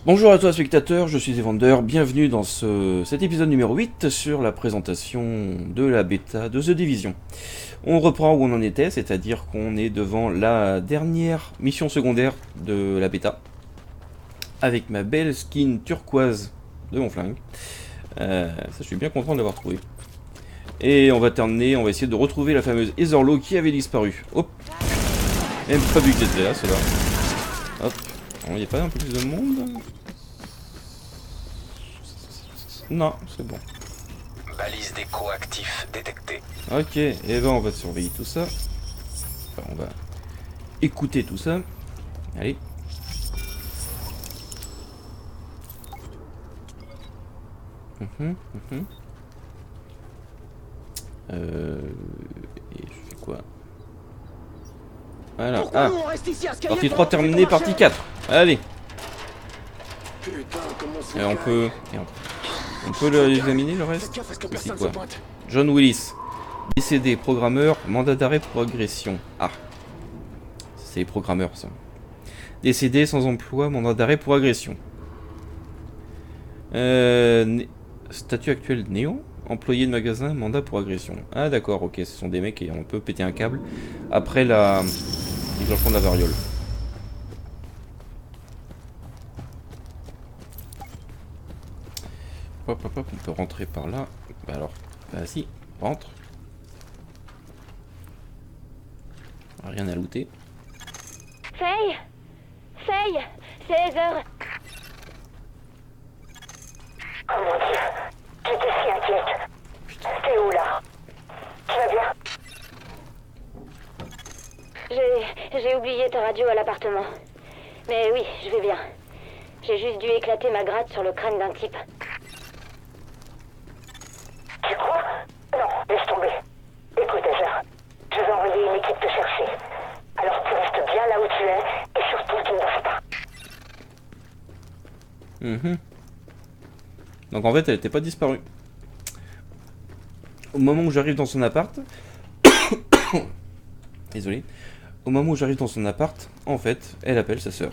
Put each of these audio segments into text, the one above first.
Bonjour à toi spectateurs, je suis Evander, bienvenue dans cet épisode numéro 8 sur la présentation de la bêta de The Division. On reprend où on en était, c'est-à-dire qu'on est devant la dernière mission secondaire de la bêta, avec ma belle skin turquoise de mon flingue. Ça, je suis bien content de l'avoir trouvé. Et on va terminer, on va essayer de retrouver la fameuse Heatherlo qui avait disparu. Hop, même pas vu que j'étais là, celle-là. Hop, il n'y a pas un peu plus de monde? Non, c'est bon. Balise d'écho actif détectée. Ok, et ben on va surveiller tout ça. Enfin, on va écouter tout ça. Allez. Et je fais quoi? Voilà. Ah, partie 3 terminée, partie 4. Allez. Et on peut l'examiner le reste? C'est quoi? John Willis. Décédé, programmeur, mandat d'arrêt pour agression. Ah. C'est les programmeurs ça. Décédé, sans emploi, mandat d'arrêt pour agression. Statut actuel Néo. Employé de magasin, mandat pour agression. Ah d'accord, ok, ce sont des mecs qui ont un peu pété un câble après la déclenchement de la variole. Hop, hop, hop, on peut rentrer par là. Bah alors, vas-y, rentre. Rien à looter. Faye, c'est Heather. Oh mon Dieu, j'étais si inquiète. T'es où là? Tu vas bien? J'ai oublié ta radio à l'appartement. Mais oui, je vais bien. J'ai juste dû éclater ma gratte sur le crâne d'un type. Tu crois? Non, laisse tomber. Écoute, Heather, je vais envoyer une équipe te chercher. Alors tu restes bien là où tu es, et surtout tu ne bouges pas. Donc en fait, elle était pas disparue. Au moment où j'arrive dans son appart... Désolé. Au moment où j'arrive dans son appart, en fait, elle appelle sa sœur.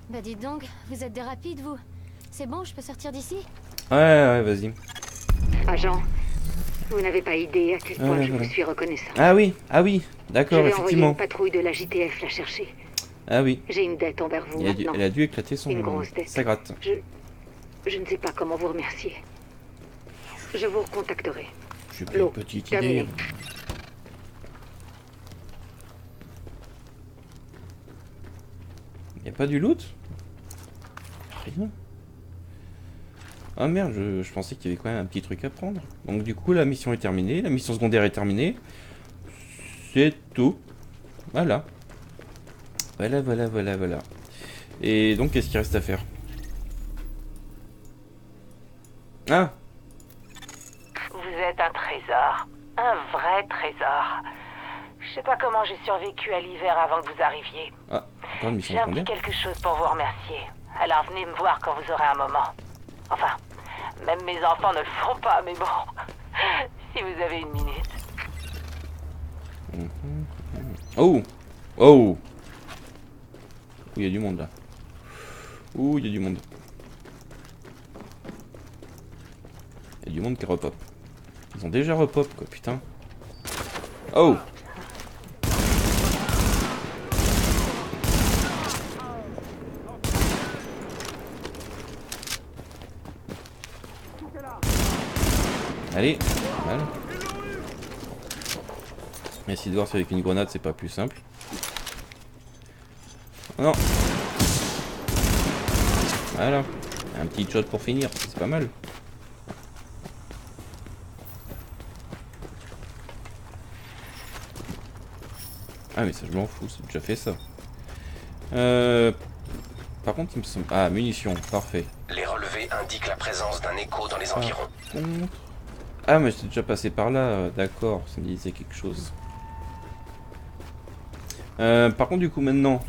Bah dites donc, vous êtes des rapides, vous. C'est bon, je peux sortir d'ici? Ouais, vas-y. Agent, vous n'avez pas idée à quel point je voilà. vous suis reconnaissant. Ah oui, d'accord, Je vais envoyer effectivement. une patrouille de la JTF la chercher. Ah oui, J'ai une dette envers vous maintenant. elle a dû éclater Une grosse dette. sa gratte. Je ne sais pas comment vous remercier. Je vous recontacterai. J'ai pas une L'eau, petite idée. terminé. Y'a pas du loot? Rien. Ah merde, je pensais qu'il y avait quand même un petit truc à prendre. Donc du coup, la mission est terminée, la mission secondaire est terminée. C'est tout. Voilà. Voilà. Et donc, qu'est-ce qu'il reste à faire? Ah! Vous êtes un trésor. Un vrai trésor. Je sais pas comment j'ai survécu à l'hiver avant que vous arriviez. Ah, encore une mission J'ai un petit secondaire. quelque chose pour vous remercier. Alors venez me voir quand vous aurez un moment. Enfin, même mes enfants ne le feront pas, mais bon. Si vous avez une minute. Oh! Oh! Il y a du monde là. Ouh, il y a du monde. Il y a du monde qui repop. Ils ont déjà repop quoi, putain. Oh! Allez, mal. Essayer de voir si avec une grenade c'est pas plus simple. Oh non. Voilà. Un petit shot pour finir, c'est pas mal. Ah mais ça je m'en fous, c'est déjà fait ça. Par contre il me semble... Ah, munitions, parfait. Les relevés indiquent la présence d'un écho dans les environs. Ah mais j'étais déjà passé par là, d'accord, ça me disait quelque chose. Par contre du coup maintenant,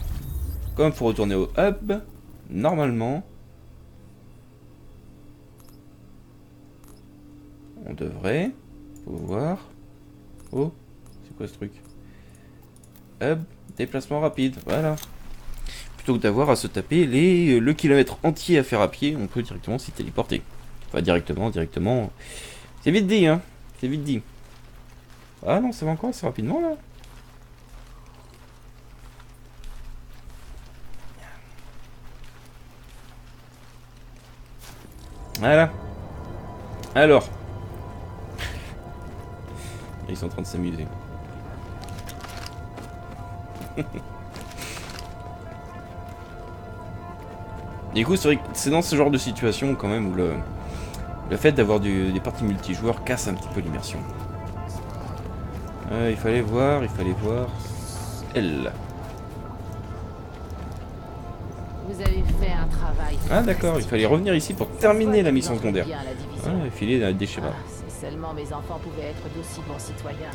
comme faut retourner au hub, normalement, on devrait pouvoir... Oh, c'est quoi ce truc? Hub, déplacement rapide, voilà. plutôt que d'avoir à se taper le kilomètre entier à faire à pied, on peut directement s'y téléporter. Enfin, directement. C'est vite dit, hein. C'est vite dit. Ah non, ça va encore assez rapidement, là. Voilà. Alors. Ils sont en train de s'amuser. Du coup, c'est vrai que c'est dans ce genre de situation quand même où le fait d'avoir des parties multijoueurs casse un petit peu l'immersion. Il fallait voir elle. Vous avez fait un travail. Ah d'accord, il fallait revenir ici pour terminer la mission secondaire. Bien la division. Ah, filer des schémas. Si seulement mes enfants pouvaient être d'aussi bons citoyens.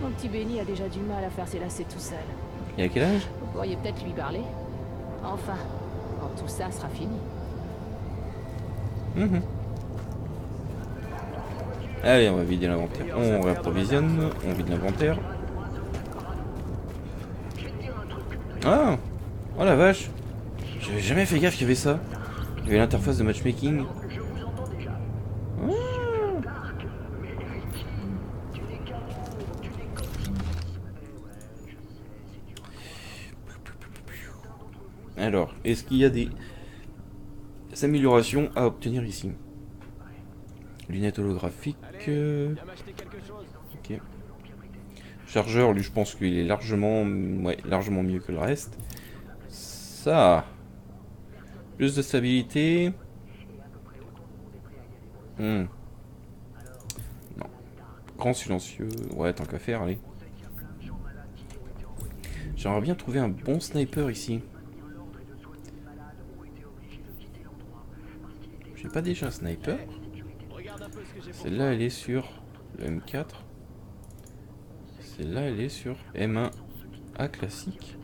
Mon petit Benny a déjà du mal à faire ses lacets tout seul. Il a quel âge? Vous pourriez peut-être lui parler. Enfin, quand tout ça sera fini. Allez, on va vider l'inventaire. On réapprovisionne, on vide l'inventaire. Ah! Oh la vache! J'avais jamais fait gaffe qu'il y avait ça. Il y avait l'interface de matchmaking. Ah. Alors, est-ce qu'il y a des améliorations à obtenir ici? Lunettes holographiques. Ok. Chargeur, lui, je pense qu'il est largement mieux que le reste. Ça. Plus de stabilité. Non. Grand silencieux. Ouais, tant qu'à faire, allez. J'aimerais bien trouver un bon sniper ici. J'ai pas déjà un sniper? Celle-là, elle est sur le M4. Celle-là, elle est sur M1A classique.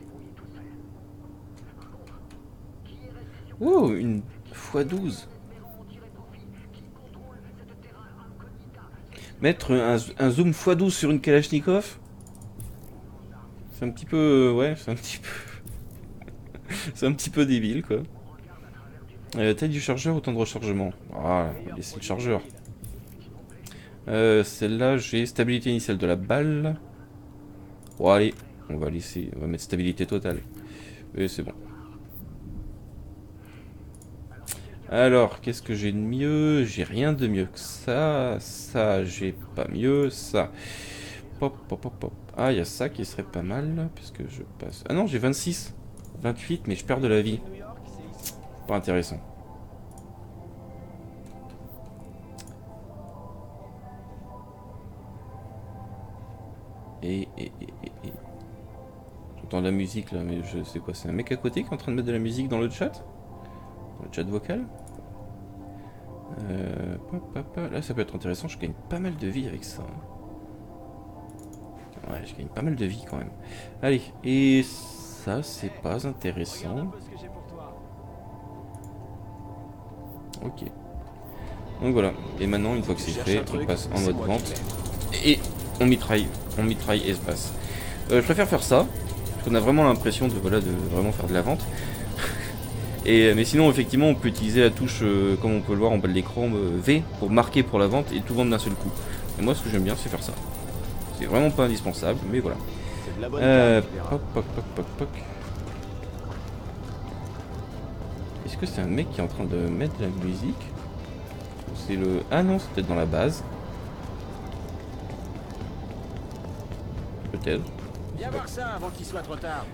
Oh, une x12. Mettre un zoom x12 sur une Kalachnikov, c'est un petit peu... ouais, c'est un petit peu... c'est un petit peu débile, quoi. Taille du chargeur ou temps de rechargement? Ah, laissez le chargeur. Celle-là, j'ai stabilité initiale de la balle. Bon, allez, on va mettre stabilité totale. Et c'est bon. Alors, qu'est-ce que j'ai de mieux? J'ai rien de mieux que ça. Ça, j'ai pas mieux. Ça. Pop, pop, pop, pop. Ah, il y a ça qui serait pas mal, puisque je passe... Ah non, j'ai 26. 28, mais je perds de la vie. Pas intéressant. Et. J'entends de la musique là, mais je sais quoi, c'est un mec à côté qui est en train de mettre de la musique dans le chat? Dans le chat vocal? Là ça peut être intéressant, je gagne pas mal de vie avec ça. Ouais, je gagne pas mal de vie quand même. Allez, et ça c'est pas intéressant. Ok. Donc voilà, et maintenant une fois que c'est fait, on passe en mode vente. Et on mitraille espace. Je préfère faire ça, parce qu'on a vraiment l'impression de vraiment faire de la vente. Mais sinon, effectivement, on peut utiliser la touche, comme on peut le voir en bas de l'écran, V, pour marquer pour la vente et tout vendre d'un seul coup. Et moi, ce que j'aime bien, c'est faire ça. C'est vraiment pas indispensable, mais voilà. Est-ce que c'est un mec qui est en train de mettre de la musique? C'est le... Ah non, c'est peut-être dans la base. Peut-être. Viens voir ça avant qu'il soit trop tard.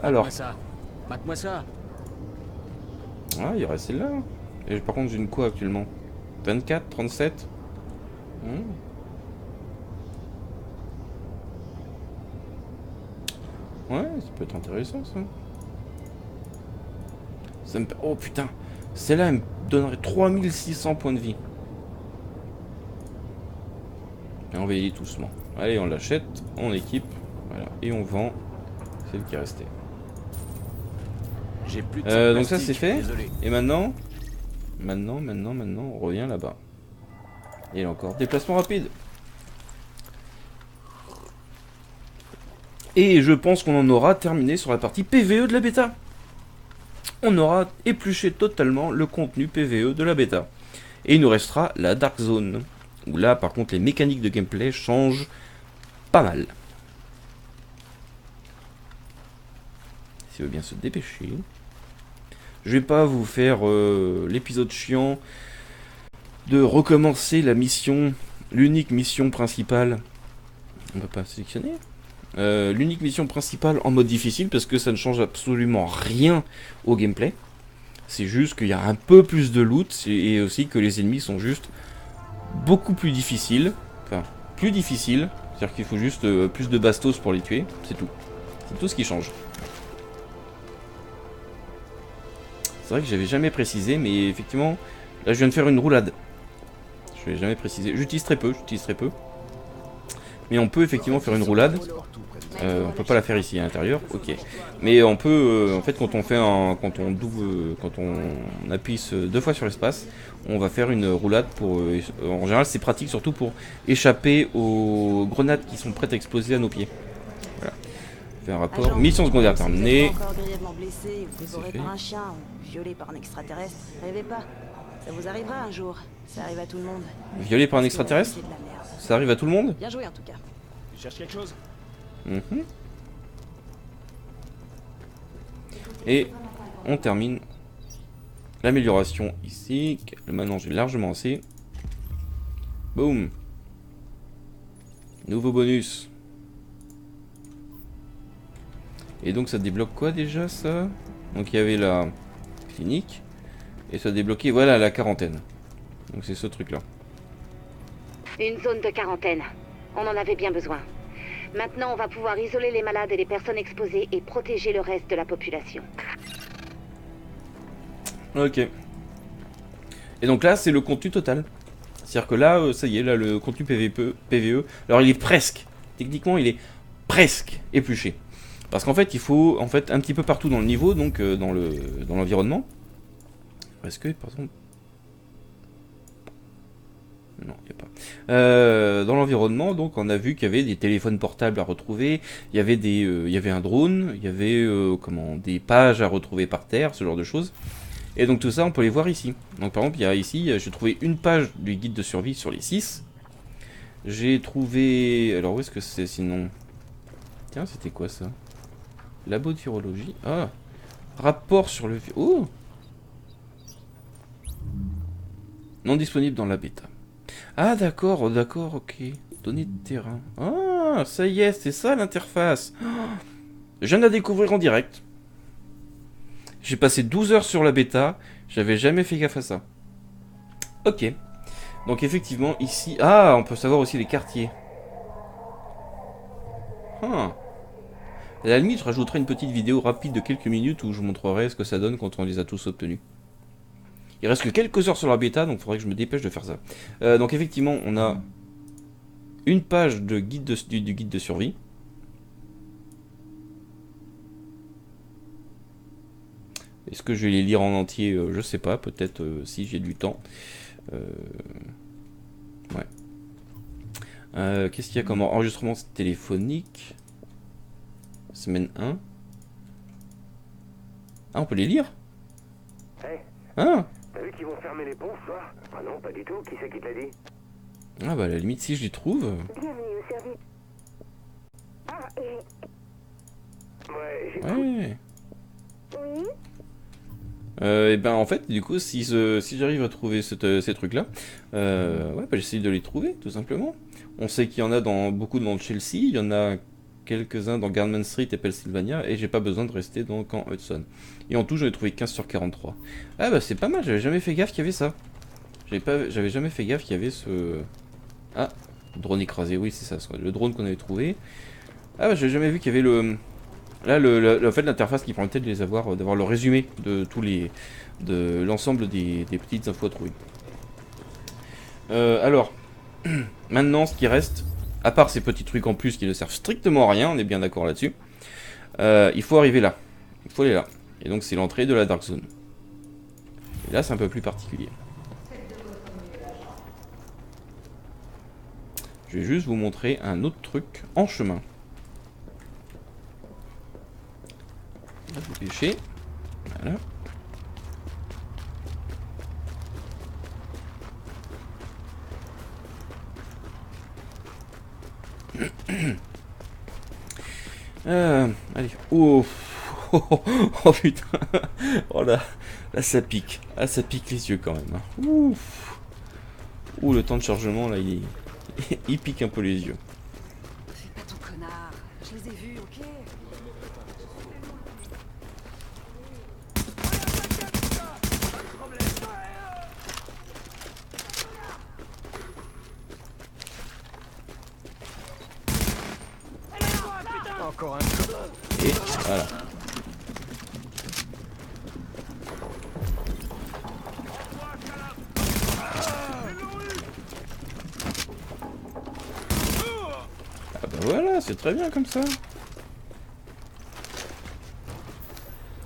Alors. Mate-moi ça. Ah, il y aurait celle-là. Et par contre, j'ai une quoi actuellement? 24, 37. Ouais, ça peut être intéressant ça. Oh putain, celle-là, elle me donnerait 3600 points de vie. Et on va y aller doucement. Allez, on l'achète, on équipe, voilà, et on vend celle qui est restée. J'ai plus de donc ça c'est fait. Désolé. Et maintenant, on revient là-bas. Et là encore, déplacement rapide. Et je pense qu'on en aura terminé sur la partie PVE de la bêta. on aura épluché totalement le contenu PvE de la bêta. Et il nous restera la Dark Zone, où là par contre les mécaniques de gameplay changent pas mal. S'il veut bien se dépêcher. Je vais pas vous faire l'épisode chiant de recommencer la mission, l'unique mission principale. On va pas sélectionner. L'unique mission principale en mode difficile parce que ça ne change absolument rien au gameplay. C'est juste qu'il y a un peu plus de loot et aussi que les ennemis sont juste beaucoup plus difficiles. Enfin, plus difficiles. C'est-à-dire qu'il faut juste plus de bastos pour les tuer. C'est tout. C'est tout ce qui change. C'est vrai que j'avais jamais précisé, mais effectivement, là je viens de faire une roulade. Je l'ai jamais précisé. J'utilise très peu. Mais on peut effectivement faire une roulade. On peut pas la faire ici à l'intérieur, ok. Mais on peut, en fait, quand on appuie 2 fois sur l'espace, on va faire une roulade pour. En général, c'est pratique surtout pour échapper aux grenades qui sont prêtes à exploser à nos pieds. Voilà. Fait un rapport. Mission secondaire terminée. Encore grièvement blessé, ou dévoré par un chien, ou violé par un extraterrestre, rêvez pas. Ça vous arrivera un jour. Ça arrive à tout le monde. Violé par un extraterrestre? Ça arrive à tout le monde? Bien joué en tout cas. Tu cherches quelque chose? Et on termine l'amélioration ici. Maintenant j'ai largement assez. Boum. Nouveau bonus. Et donc ça débloque quoi déjà ça? Donc il y avait la clinique. Et ça débloquait, voilà, la quarantaine. Donc c'est ce truc là. Une zone de quarantaine. On en avait bien besoin. Maintenant, on va pouvoir isoler les malades et les personnes exposées et protéger le reste de la population. Ok. Et donc là, c'est le contenu total. C'est-à-dire que là, ça y est, là, le contenu PvE, alors il est presque, techniquement, il est presque épluché. Parce qu'en fait, il faut, un petit peu partout dans le niveau, donc dans l'environnement. Est-ce que, par exemple... Non, il n'y a pas. Dans l'environnement, donc, on a vu qu'il y avait des téléphones portables à retrouver, il y avait un drone, il y avait des pages à retrouver par terre, ce genre de choses. Et donc tout ça, on peut les voir ici. Donc par exemple, il y a ici, j'ai trouvé une page du guide de survie sur les 6. J'ai trouvé... Alors où est-ce que c'est sinon? Tiens, c'était quoi ça? Labo de virologie. Ah! Rapport sur le... Oh! Non disponible dans la bêta. Ah d'accord, ok. Données de terrain. Ah, ça y est, c'est ça l'interface. Oh, je viens de la découvrir en direct. J'ai passé 12 heures sur la bêta, j'avais jamais fait gaffe à ça. Ok. Donc effectivement, ici... Ah, on peut savoir aussi les quartiers. Ah. À la limite, je rajouterai une petite vidéo rapide de quelques minutes où je vous montrerai ce que ça donne quand on les a tous obtenus. Il reste que quelques heures sur la bêta, donc il faudrait que je me dépêche de faire ça. Donc effectivement, on a une page de guide du guide de survie. Est-ce que je vais les lire en entier? Je sais pas, peut-être si j'ai du temps. Ouais. Qu'est-ce qu'il y a comme enregistrement téléphonique? Semaine 1. Ah, on peut les lire? Hey, ah! T'as vu qu'ils vont fermer les ponts ce soir? Ah non, pas du tout. Qui c'est qui te l'a dit? Ah bah à la limite, si je les trouve... Bienvenue au service. Ah, Ouais, j'ai Ouais. oui. Et ben en fait, du coup, si j'arrive à trouver ces trucs-là, ouais, bah, j'essaie de les trouver, tout simplement. On sait qu'il y en a beaucoup dans Chelsea, il y en a quelques-uns dans Garden Street et Pennsylvania, et j'ai pas besoin de rester dans Camp Hudson. Et en tout, j'en ai trouvé 15 sur 43. Ah bah c'est pas mal, j'avais jamais fait gaffe qu'il y avait ça. J'avais jamais fait gaffe qu'il y avait ce... Ah, drone écrasé, oui c'est ça, le drone qu'on avait trouvé. Ah bah j'avais jamais vu qu'il y avait le... Là, en fait, l'interface qui permettait de les avoir, d'avoir le résumé de l'ensemble des petites infos à trouver. Alors, maintenant, ce qui reste, à part ces petits trucs en plus qui ne servent strictement à rien, on est bien d'accord là-dessus, il faut arriver là. Il faut aller là. Et donc, c'est l'entrée de la Dark Zone. Et là, c'est un peu plus particulier. Je vais juste vous montrer un autre truc en chemin. On va vous pêcher. Voilà. Allez. Oh. Oh putain. Oh là. Là ça pique. Ah ça pique les yeux quand même. Hein. Ouf. Ouh, le temps de chargement là il pique un peu les yeux. Fais pas ton connard. Je les ai vus, ok? Encore un. Et voilà. Ah bah voilà, c'est très bien comme ça.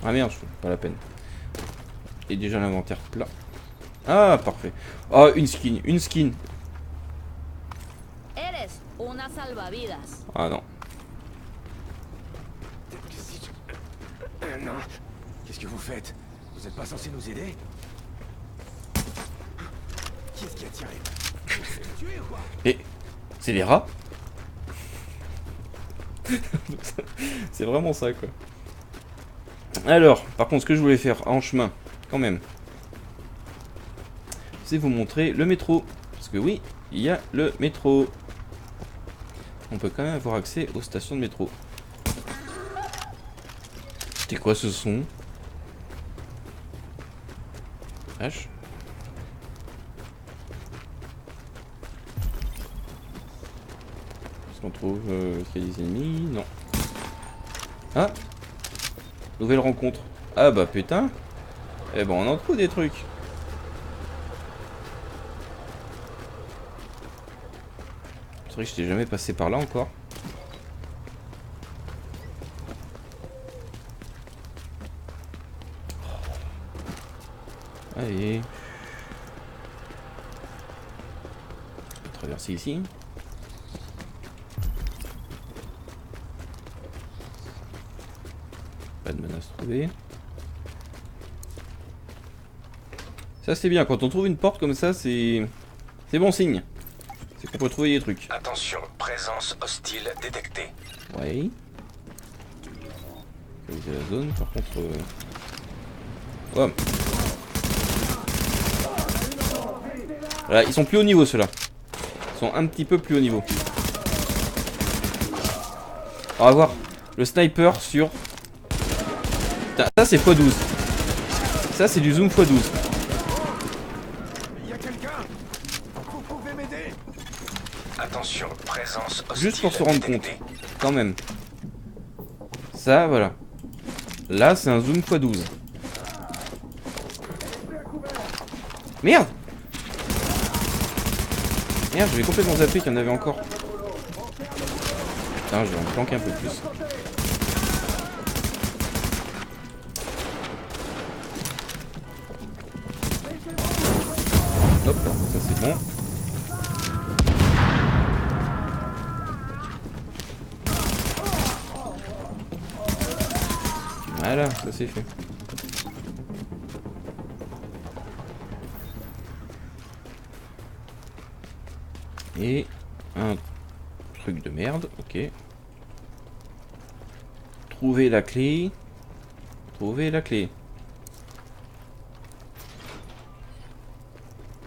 Ah merde, pas la peine. Et déjà l'inventaire plat. Ah parfait. Ah une skin, une skin. Eres una salvavidas. Ah non. Non. Qu'est-ce que vous faites? Vous êtes pas censé nous aider? Qui est-ce qui a tiré? Tué ou quoi? Et c'est les rats. C'est vraiment ça quoi. Alors, par contre, ce que je voulais faire en chemin, quand même, c'est vous montrer le métro. Parce que oui, il y a le métro. On peut quand même avoir accès aux stations de métro. C'était quoi ce son? H. Est-ce qu'on trouve qu'il y a des ennemis? Non. Ah! Nouvelle rencontre. Ah bah putain. Eh ben on en trouve des trucs. C'est vrai que j'étais jamais passé par là encore. Allez. On va traverser ici. Pas de menace trouvée. Ça c'est bien, quand on trouve une porte comme ça, c'est bon signe. C'est qu'on peut trouver des trucs. Attention, présence hostile détectée. Ouais. Localiser la zone, par contre... Ouais. Voilà, ils sont plus haut niveau ceux-là. Ils sont un petit peu plus haut niveau. On va voir le sniper sur... Putain, ça c'est x12. Ça c'est du zoom x12. Il y a quelqu'un? Vous pouvez m'aider? Attention, présence hostile Juste pour se rendre compte, détectée. quand même. Ça, voilà. Là, c'est un zoom x12. Merde! Merde, je vais complètement zapper qu'il y en avait encore. Putain, je vais en planquer un peu plus. Hop, ça c'est bon. Voilà, ça c'est fait. Et un truc de merde, ok. Trouver la clé. Trouver la clé.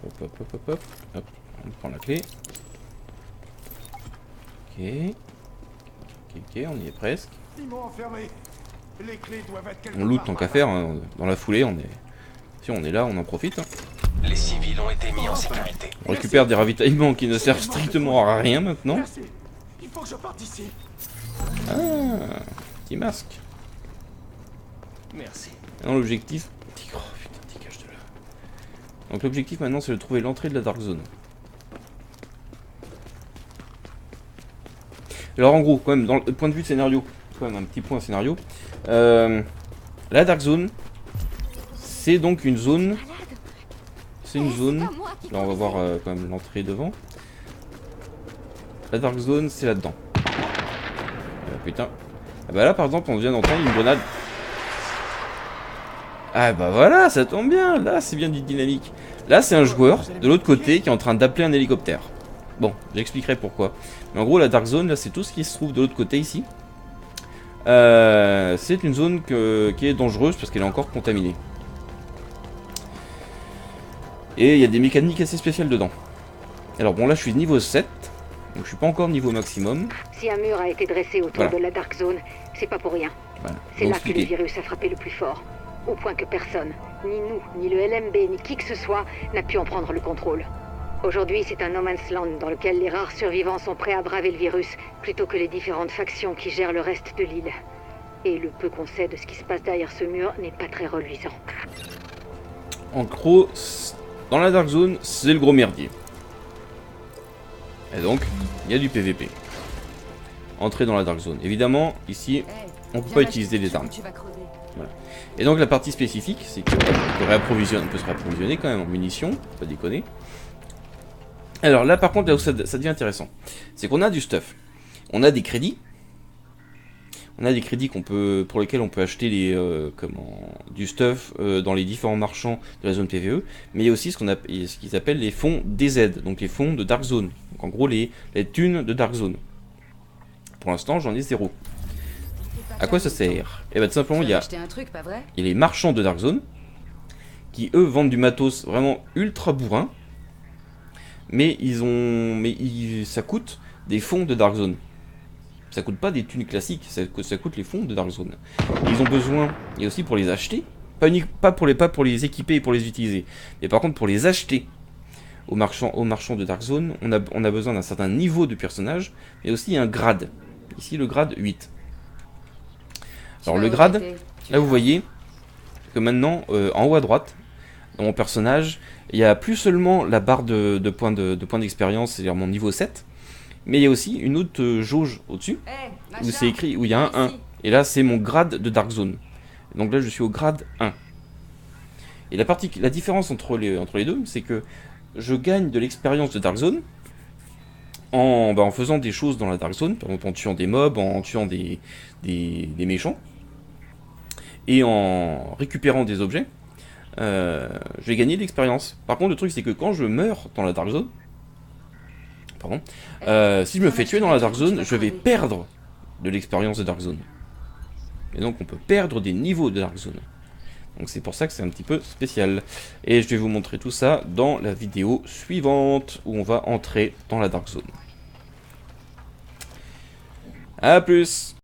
Hop, hop, hop, hop, hop. Hop, on prend la clé. Ok. Ok, ok, on y est presque. Ils m'ont enfermé. Les clés doivent être quelque On loot part tant par qu'à là. faire, hein. Dans la foulée, on est... Si on est là, on en profite. Hein. Les civils ont été mis en sécurité. On récupère des ravitaillements qui ne servent strictement à rien maintenant. Merci. Il faut que je parte d'ici. Ah, petit masque. Merci. Non, l'objectif... Oh putain, dégage de là. Donc l'objectif maintenant, c'est de trouver l'entrée de la Dark Zone. Alors en gros, quand même, dans le point de vue de scénario, quand même un petit point scénario. La Dark Zone, c'est donc une zone... C'est une zone... Là on va voir quand même l'entrée devant. La Dark Zone, c'est là-dedans. Putain. Ah bah là par exemple, on vient d'entendre une grenade. Ah bah voilà, ça tombe bien. Là, c'est bien du dynamique. Là, c'est un joueur de l'autre côté qui est en train d'appeler un hélicoptère. Bon, j'expliquerai pourquoi. Mais en gros, la Dark Zone, là, c'est tout ce qui se trouve de l'autre côté, ici. C'est une zone qui est dangereuse, parce qu'elle est encore contaminée. Et il y a des mécaniques assez spéciales dedans. Alors bon, là, je suis niveau 7. Donc je suis pas encore niveau maximum. Si un mur a été dressé autour de la Dark Zone, c'est pas pour rien. Voilà. C'est là que le virus a frappé le plus fort. Au point que personne, ni nous, ni le LMB, ni qui que ce soit, n'a pu en prendre le contrôle. Aujourd'hui, c'est un no man's land dans lequel les rares survivants sont prêts à braver le virus, plutôt que les différentes factions qui gèrent le reste de l'île. Et le peu qu'on sait de ce qui se passe derrière ce mur n'est pas très reluisant. En gros, dans la Dark Zone, c'est le gros merdier. Et donc, il y a du PVP. Entrer dans la Dark Zone. Évidemment, ici, on ne peut pas utiliser les armes. Voilà. Et donc la partie spécifique, c'est qu'on peut se réapprovisionner quand même en munitions, pas déconner. Alors là par contre, là où ça devient intéressant, c'est qu'on a du stuff. On a des crédits. On a des crédits pour lesquels on peut acheter du stuff dans les différents marchands de la zone PVE, mais il y a aussi ce qu'ils appellent les fonds DZ, donc les fonds de Dark Zone. Donc en gros les thunes de Dark Zone. Pour l'instant j'en ai 0. À quoi ça sert? Et bien tout simplement il y a les marchands de Dark Zone qui eux vendent du matos vraiment ultra bourrin, mais ça coûte des fonds de Dark Zone. Ça coûte pas des thunes classiques, ça coûte les fonds de Dark Zone. Ils ont besoin, et aussi pour les acheter, pas pour les équiper et pour les utiliser, mais par contre pour les acheter aux marchands de Dark Zone, on a besoin d'un certain niveau de personnage, mais aussi un grade. Ici le grade 8. Alors le grade, là vous voyez que maintenant, en haut à droite, dans mon personnage, il n'y a plus seulement la barre de points d'expérience, c'est-à-dire mon niveau 7, mais il y a aussi une autre jauge au-dessus, où c'est écrit, où il y a un 1. Et là, c'est mon grade de Dark Zone. Donc là, je suis au grade 1. Et la différence entre les deux, c'est que je gagne de l'expérience de Dark Zone en faisant des choses dans la Dark Zone, par exemple en tuant des mobs, en tuant des méchants, et en récupérant des objets, je vais gagner de l'expérience. Par contre, le truc, c'est que quand je meurs dans la Dark Zone, si je me fais tuer dans la Dark Zone, je vais perdre de l'expérience de Dark Zone. Et donc on peut perdre des niveaux de Dark Zone. Donc c'est pour ça que c'est un petit peu spécial. Et je vais vous montrer tout ça dans la vidéo suivante, où on va entrer dans la Dark Zone. A plus!